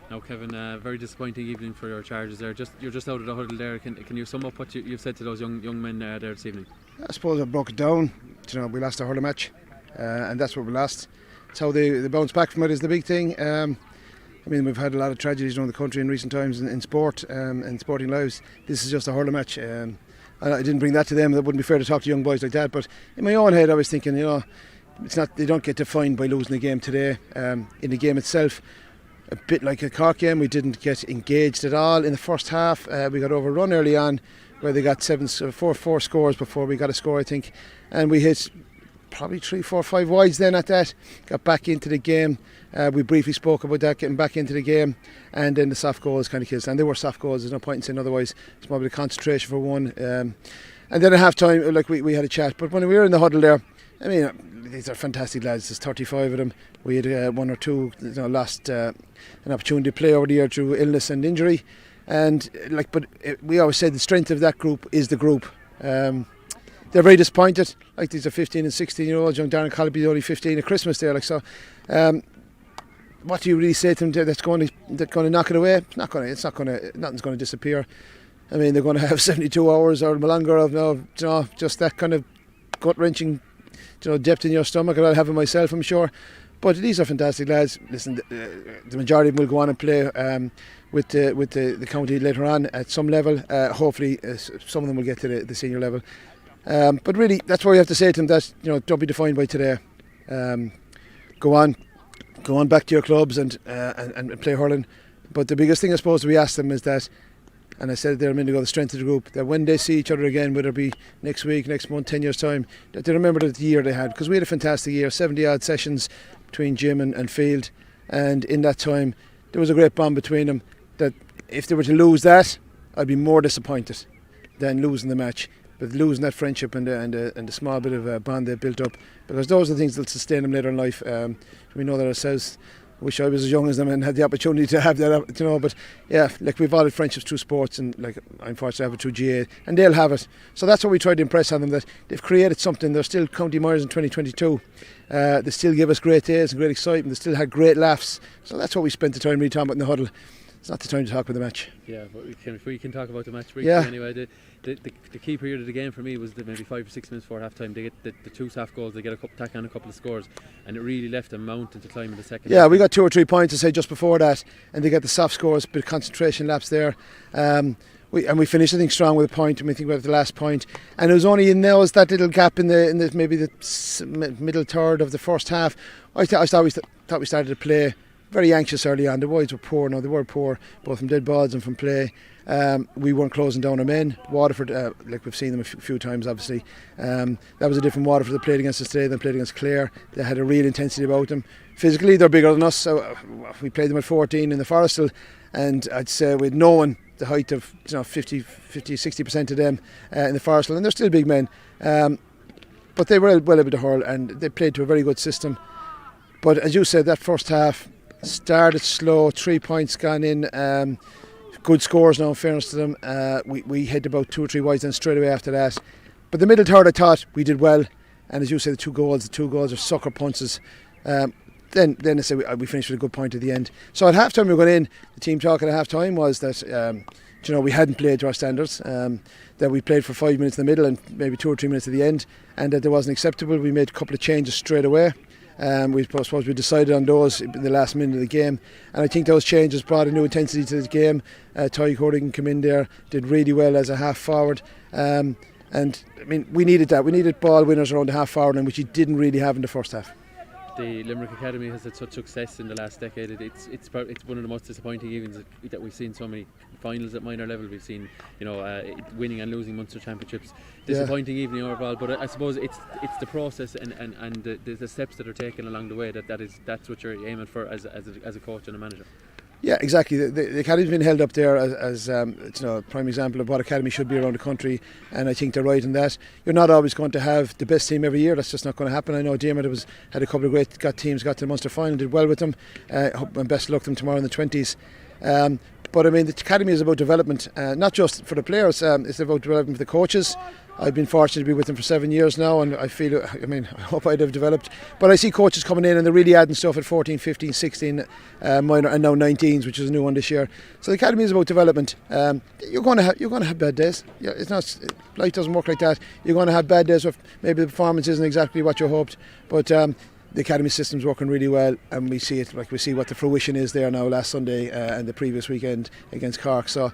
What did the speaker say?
Now, Kevin, very disappointing evening for your Chargers there. You're just out of the huddle there. Can you sum up what you've said to those young men there this evening? I suppose I broke it down. We lost a hurling match, and that's what we lost. It's how they bounce back from it is the big thing. We've had a lot of tragedies around the country in recent times in sport and sporting lives. This is just a hurling match. I didn't bring that to them. That wouldn't be fair to talk to young boys like that. But in my own head, I was thinking, it's not. They don't get defined by losing the game today. In the game itself, a bit like a Cork game, we didn't get engaged at all in the first half. We got overrun early on, where they got four scores before we got a score, I think, and we hit probably 3, 4, 5 wides then at that. Got back into the game. We briefly spoke about that, getting back into the game, and then the soft goals kind of killed us. And they were soft goals, there's no point in saying otherwise. It's probably the concentration for one. And then at half time, we had a chat. But when we were in the huddle there, these are fantastic lads. There's 35 of them. We had one or two lost an opportunity to play over the year through illness and injury. And we always said the strength of that group is the group. They're very disappointed. These are 15 and 16 year olds. Young Darren Colby's only 15 at Christmas there. What do you really say to them that's going to knock it away? Nothing's going to disappear. They're going to have 72 hours or longer of just that kind of gut wrenching depth in your stomach, and I'll have it myself, I'm sure. But these are fantastic lads. Listen, the majority of them will go on and play with the county later on at some level. Hopefully, some of them will get to the senior level. But really, that's why you have to say to them that don't be defined by today. Go on back to your clubs and play hurling. But the biggest thing I suppose we ask them is that, and I said it there a minute ago, the strength of the group, that when they see each other again, whether it be next week, next month, 10 years time, that they remember the year they had, because we had a fantastic year, 70 odd sessions between gym and field, and in that time there was a great bond between them, that if they were to lose that, I'd be more disappointed than losing the match. But losing that friendship and the small bit of bond they built up, because those are the things that sustain them later in life. We know that ourselves. I wish I was as young as them and had the opportunity to have that, But yeah, we've all had friendships through sports, and I'm fortunate to have it through GA, and they'll have it. So that's what we tried to impress on them, that they've created something. They're still County Myers in 2022. They still give us great days and great excitement. They still had great laughs. So that's what we spent the time really talking about in the huddle. It's not the time to talk about the match. Yeah, but we can talk about the match briefly anyway. The key period of the game for me was maybe 5 or 6 minutes before half time. They get the two soft goals, they get tack on a couple of scores, and it really left them mountain to climb in the second half. We got 2 or 3 points to say just before that, and they get the soft scores, bit of concentration lapse there. We finished, I think, strong with a point, and we think about the last point. And it was only in there was that little gap in the maybe the middle third of the first half. I thought we started to play very anxious early on. The boys were poor. No, they were poor, both from dead balls and from play. We weren't closing down our men. Waterford, we've seen them a few times, obviously. That was a different Waterford that played against us today than played against Clare. They had a real intensity about them. Physically, they're bigger than us. So we played them at 14 in the Forrestal, and I'd say we'd known the height of 50, 60% of them in the Forrestal, and they're still big men. But they were well able to hurl, and they played to a very good system. But as you said, that first half started slow. 3 points gone in. Good scores now, in fairness to them. We hit about 2 or 3 wides then straight away after that. But the middle third, I thought we did well. And as you say, the two goals are sucker punches. Then I say we finished with a good point at the end. So at half time we were going in, the team talk at half time was that we hadn't played to our standards, that we played for 5 minutes in the middle and maybe 2 or 3 minutes at the end, and that it wasn't acceptable. We made a couple of changes straight away. We decided on those in the last minute of the game, and I think those changes brought a new intensity to the game. Ty Corrigan came in there, did really well as a half forward, and we needed that. We needed ball winners around the half forward line, which he didn't really have in the first half. The Limerick Academy has had such success in the last decade. It's one of the most disappointing evenings that we've seen. So many finals at minor level. We've seen winning and losing Munster Championships. Disappointing evening overall. But I suppose it's the process and the steps that are taken along the way that's what you're aiming for as a coach and a manager. Yeah, exactly. The academy's been held up there as a prime example of what academy should be around the country, and I think they're right in that. You're not always going to have the best team every year. That's just not going to happen. I know Diarmid had a couple of great teams, got to the Munster final, did well with them. And best of luck to them tomorrow in the 20s. But the academy is about development, not just for the players. It's about development for the coaches. I've been fortunate to be with them for 7 years now, and I feel, I hope I'd have developed. But I see coaches coming in and they're really adding stuff at 14, 15, 16 minor, and now 19s, which is a new one this year. So the academy is about development. You're going to have bad days. Yeah, it's not, life doesn't work like that. You're going to have bad days where maybe the performance isn't exactly what you hoped, but the academy system's working really well, and we see it, like we see what the fruition is there now last Sunday and the previous weekend against Cork. So